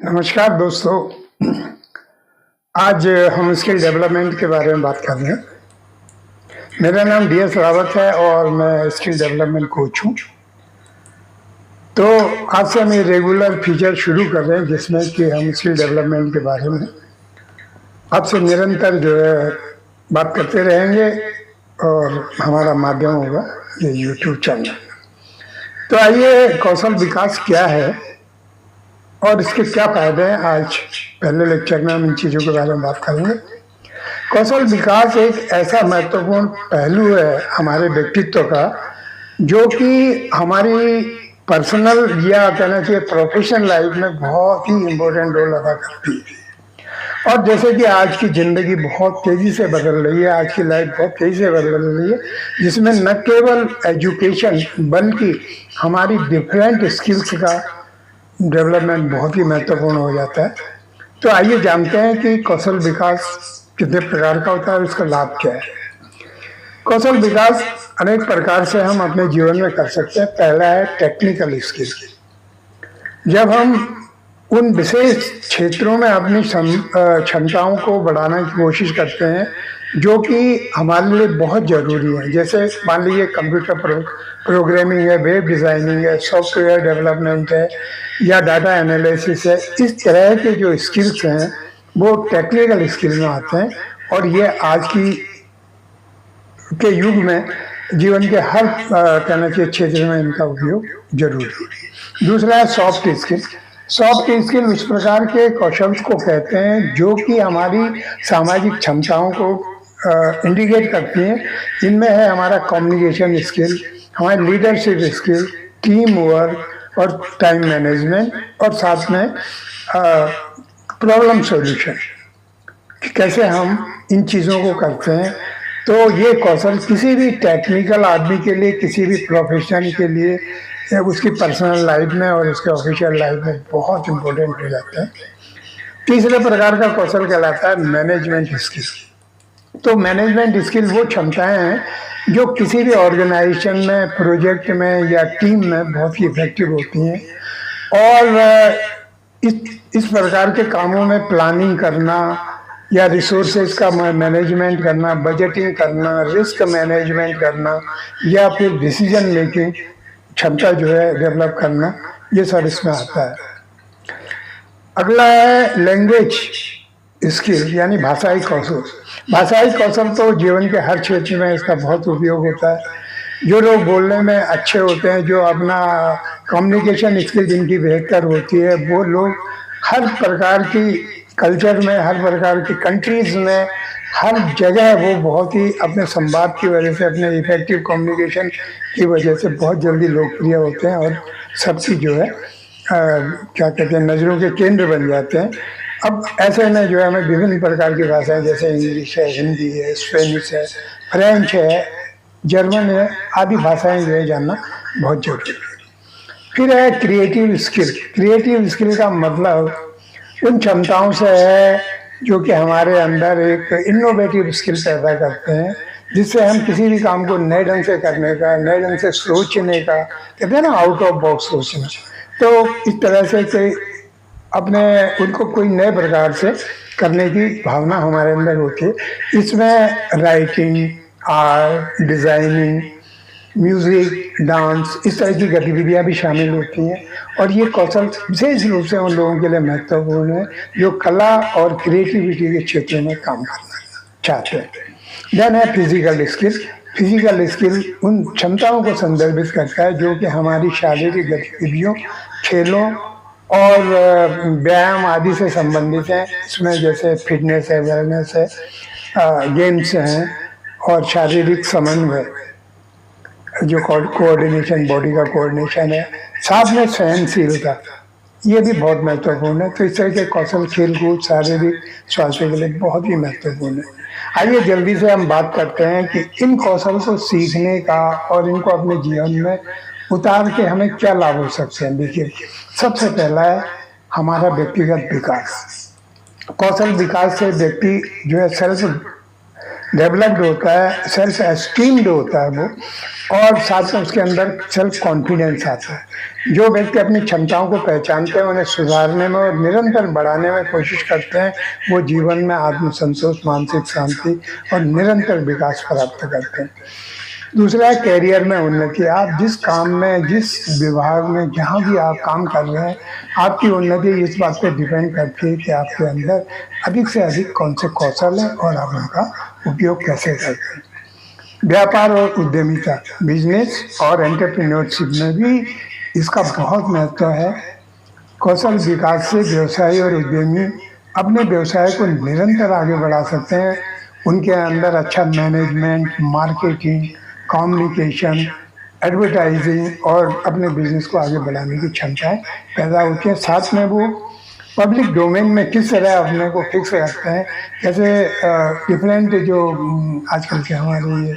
नमस्कार दोस्तों। आज हम स्किल डेवलपमेंट के बारे में बात कर रहे हैं। मेरा नाम DS रावत है और मैं स्किल डेवलपमेंट कोच हूँ। तो आज से हम ये रेगुलर फीचर शुरू कर रहे हैं जिसमें कि हम स्किल डेवलपमेंट के बारे में आपसे निरंतर जो है बात करते रहेंगे और हमारा माध्यम होगा ये YouTube चैनल। तो आइए, कौशल विकास क्या है और इसके क्या फायदे हैं, आज पहले लेक्चर में हम इन चीज़ों के बारे में बात करेंगे। कौशल विकास एक ऐसा महत्वपूर्ण पहलू है हमारे व्यक्तित्व का जो कि हमारी पर्सनल या कहना चाहिए प्रोफेशनल लाइफ में बहुत ही इम्पोर्टेंट रोल अदा करती है। और जैसे कि आज की ज़िंदगी बहुत तेज़ी से बदल रही है, आज की लाइफ बहुत तेज़ी से बदल रही है, जिसमें न केवल एजुकेशन बल्कि हमारी डिफरेंट स्किल्स का डेवलपमेंट बहुत ही महत्वपूर्ण हो जाता है। तो आइए जानते हैं कि कौशल विकास कितने प्रकार का होता है और इसका लाभ क्या है। कौशल विकास अनेक प्रकार से हम अपने जीवन में कर सकते हैं। पहला है टेक्निकल स्किल। जब हम उन विशेष क्षेत्रों में अपनी क्षमताओं को बढ़ाने की कोशिश करते हैं जो कि हमारे लिए बहुत ज़रूरी है, जैसे मान लीजिए कंप्यूटर प्रोग्रामिंग है, वेब डिज़ाइनिंग है, सॉफ्टवेयर डेवलपमेंट है या डाटा एनालिसिस है। इस तरह के जो स्किल्स हैं वो टेक्निकल स्किल में आते हैं और ये आज के युग में जीवन के हर कहना चाहिए क्षेत्र में इनका उपयोग जरूरी है। दूसरा है सॉफ्ट स्किल। सॉफ्ट स्किल उस प्रकार के कौशल को कहते हैं जो कि हमारी सामाजिक क्षमताओं को इंडिकेट करती हैं। इनमें है हमारा कम्युनिकेशन स्किल, हमारी लीडरशिप स्किल, टीम वर्क और टाइम मैनेजमेंट, और साथ में प्रॉब्लम सॉल्यूशन, कैसे हम इन चीज़ों को करते हैं। तो ये कौशल किसी भी टेक्निकल आदमी के लिए, किसी भी प्रोफेशन के लिए, उसकी पर्सनल लाइफ में और उसके ऑफिशियल लाइफ में बहुत इम्पोर्टेंट हो जाते हैं। तीसरे प्रकार का कौशल कहलाता है मैनेजमेंट स्किल। तो मैनेजमेंट स्किल वो क्षमताएं हैं जो किसी भी ऑर्गेनाइजेशन में, प्रोजेक्ट में या टीम में बहुत ही इफेक्टिव होती हैं। और इस प्रकार के कामों में प्लानिंग करना या रिसोर्सेज का मैनेजमेंट करना, बजटिंग करना, रिस्क मैनेजमेंट करना या फिर डिसीजन मेकिंग क्षमता जो है डेवलप करना, ये सब इसमें आता है। अगला है लैंग्वेज स्किल यानी भाषाई कौशल। भाषाई कौशल तो जीवन के हर क्षेत्र में इसका बहुत उपयोग होता है। जो लोग बोलने में अच्छे होते हैं, जो अपना कम्युनिकेशन स्किल जिनकी बेहतर होती है, वो लोग हर प्रकार की कल्चर में, हर प्रकार की कंट्रीज में, हर जगह वो बहुत ही अपने संवाद की वजह से, अपने इफेक्टिव कम्युनिकेशन की वजह से बहुत जल्दी लोकप्रिय होते हैं और सबकी जो है क्या कहते हैं, नज़रों के केंद्र बन जाते हैं। अब ऐसे में जो है हमें विभिन्न प्रकार की भाषाएं जैसे इंग्लिश है, हिंदी है, स्पेनिश है, फ्रेंच है, जर्मन है, आदि भाषाएं जो है जानना बहुत जरूरी है। फिर है क्रिएटिव स्किल। क्रिएटिव स्किल का मतलब उन क्षमताओं से है जो कि हमारे अंदर एक इनोवेटिव स्किल पैदा करते हैं, जिससे हम किसी भी काम को नए ढंग से करने का, नए ढंग से सोचने का, कहते हैं ना आउट ऑफ बॉक्स सोचना। तो इस तरह से कि अपने उनको कोई नए प्रकार से करने की भावना हमारे अंदर होती है। इसमें writing, art, designing, music, dance, इस तरह की गतिविधियां भी शामिल होती हैं। और ये कौशल विशेष रूप से उन लोगों के लिए महत्वपूर्ण है जो कला और क्रिएटिविटी के क्षेत्र में काम करना चाहते हैं। देन है फिजिकल स्किल। फिजिकल स्किल उन क्षमताओं को संदर्भित करता है जो कि हमारी शारीरिक गतिविधियों, खेलों और व्यायाम आदि से संबंधित हैं। इसमें जैसे फिटनेस है, वेलनेस है, गेम्स हैं और शारीरिक समन्वय, जो कोऑर्डिनेशन, बॉडी का कोऑर्डिनेशन है, साथ में सहनशीलता, ये भी बहुत महत्वपूर्ण है। तो इस तरह के कौशल खेलकूद शारीरिक स्वास्थ्य के लिए बहुत ही महत्वपूर्ण है। आइए जल्दी से हम बात करते हैं कि इन कौशल को सीखने का और इनको अपने जीवन में उतार के हमें क्या लाभ हो सकते हैं। देखिए, सबसे पहला है हमारा व्यक्तिगत विकास। कौशल विकास से व्यक्ति जो है सेल्फ डेवलप्ड होता है, सेल्फ एस्टीम्ड होता है वो, और साथ में उसके अंदर सेल्फ कॉन्फिडेंस आता है। जो व्यक्ति अपनी क्षमताओं को पहचानते हैं, उन्हें सुधारने में और निरंतर बढ़ाने में कोशिश करते हैं, वो जीवन में आत्मसंतोष, मानसिक शांति और निरंतर विकास प्राप्त करते हैं। दूसरा है करियर में उन्नति। आप जिस काम में, जिस विभाग में, जहाँ भी आप काम कर रहे हैं, आपकी उन्नति इस बात पे डिपेंड करती है कि आपके अंदर अधिक से अधिक कौन से कौशल हैं और आप उनका उपयोग कैसे करते हैं। व्यापार और उद्यमिता, बिजनेस और एंटरप्रेन्योरशिप में भी इसका बहुत महत्व है। कौशल विकास से व्यवसायी और उद्यमी अपने व्यवसाय को निरंतर आगे बढ़ा सकते हैं। उनके अंदर अच्छा मैनेजमेंट, मार्केटिंग, कम्युनिकेशन, एडवर्टाइजिंग और अपने बिजनेस को आगे बढ़ाने की क्षमताएं पैदा होती हैं। साथ में वो पब्लिक डोमेन में किस तरह अपने को फिक्स रखते हैं, जैसे डिफरेंट जो आजकल के हमारे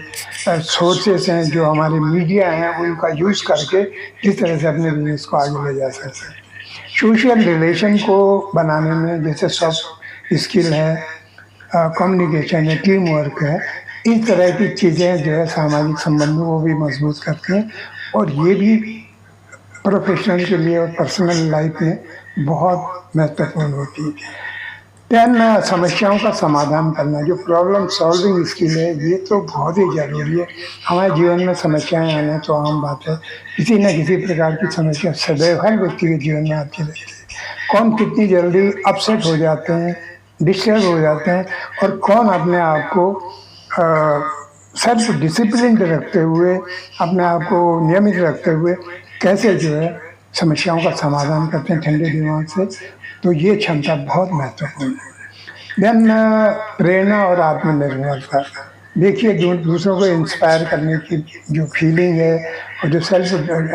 ये सोर्सेस हैं, जो हमारे मीडिया हैं, उनका यूज़ करके किस तरह से अपने बिजनेस को आगे ले जा सकते हैं। सोशल रिलेशन को बनाने में जैसे सॉफ्ट स्किल है, कम्युनिकेशन है, टीम वर्क है, इस तरह की चीज़ें जो है सामाजिक संबंधों को भी मजबूत करती हैं, और ये भी प्रोफेशनल के लिए और पर्सनल लाइफ में बहुत महत्वपूर्ण होती है। देन समस्याओं का समाधान करना, जो प्रॉब्लम सॉल्विंग स्किल है, ये तो बहुत ही ज़रूरी है। हमारे जीवन में समस्याएं आना तो आम बात है। किसी न किसी प्रकार की समस्या सदैव हर व्यक्ति के जीवन में आती रहती है। कौन कितनी जल्दी अपसेट हो जाते हैं, डिस्टर्ब हो जाते हैं, और कौन अपने आप को सेल्फ डिसिप्लिन रखते हुए, अपने आप को नियमित रखते हुए कैसे जो है समस्याओं का समाधान करते हैं ठंडे दिमाग से, तो ये क्षमता बहुत महत्वपूर्ण है। देन प्रेरणा और आत्मनिर्भरता। देखिए, दूसरों को इंस्पायर करने की जो फीलिंग है और जो सेल्फ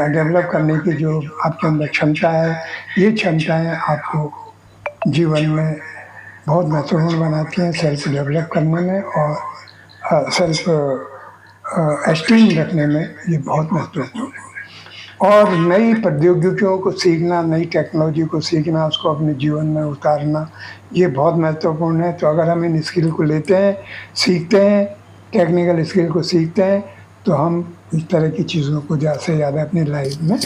डेवलप करने की जो आपके अंदर क्षमता है, ये क्षमताएं आपको जीवन में बहुत महत्वपूर्ण बनाती हैं सेल्फ डेवलप करने में, और सेल्फ एस्टीम रखने में ये बहुत महत्वपूर्ण है। और नई प्रौद्योगिकियों को सीखना, नई टेक्नोलॉजी को सीखना, उसको अपने जीवन में उतारना, ये बहुत महत्वपूर्ण है। तो अगर हम इन स्किल को लेते हैं, सीखते हैं, टेक्निकल स्किल को सीखते हैं, तो हम इस तरह की चीज़ों को ज़्यादा से ज़्यादा अपनी लाइफ में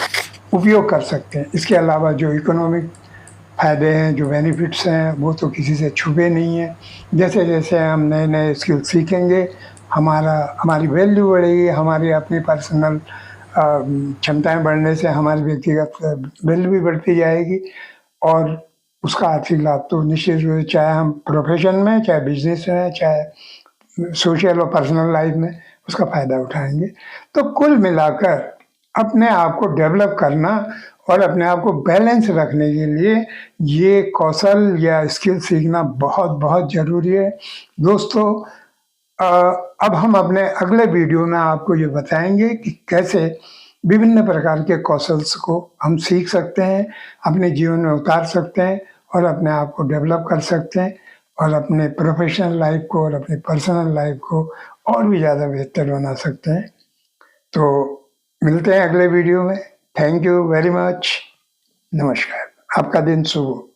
उपयोग कर सकते हैं। इसके अलावा जो इकोनॉमिक फ़ायदे हैं, जो बेनिफिट्स हैं, वो तो किसी से छुपे नहीं हैं। जैसे जैसे हम नए नए स्किल सीखेंगे, हमारी वैल्यू बढ़ेगी, हमारी अपनी पर्सनल क्षमताएं बढ़ने से हमारी व्यक्तिगत वैल्यू भी बढ़ती जाएगी, और उसका आर्थिक लाभ तो निश्चित रूप से, चाहे हम प्रोफेशन में, चाहे बिजनेस में, चाहे सोशल और पर्सनल लाइफ में, उसका फ़ायदा उठाएंगे। तो कुल मिलाकर अपने आप को डेवलप करना और अपने आप को बैलेंस रखने के लिए ये कौशल या स्किल सीखना बहुत बहुत ज़रूरी है। दोस्तों, अब हम अपने अगले वीडियो में आपको ये बताएंगे कि कैसे विभिन्न प्रकार के कौशल्स को हम सीख सकते हैं, अपने जीवन में उतार सकते हैं, और अपने आप को डेवलप कर सकते हैं, और अपने प्रोफेशनल लाइफ को और अपनी पर्सनल लाइफ को और भी ज़्यादा बेहतर बना सकते हैं। तो मिलते हैं अगले वीडियो में। Thank you very much. नमस्कार। आपका दिन शुभ हो।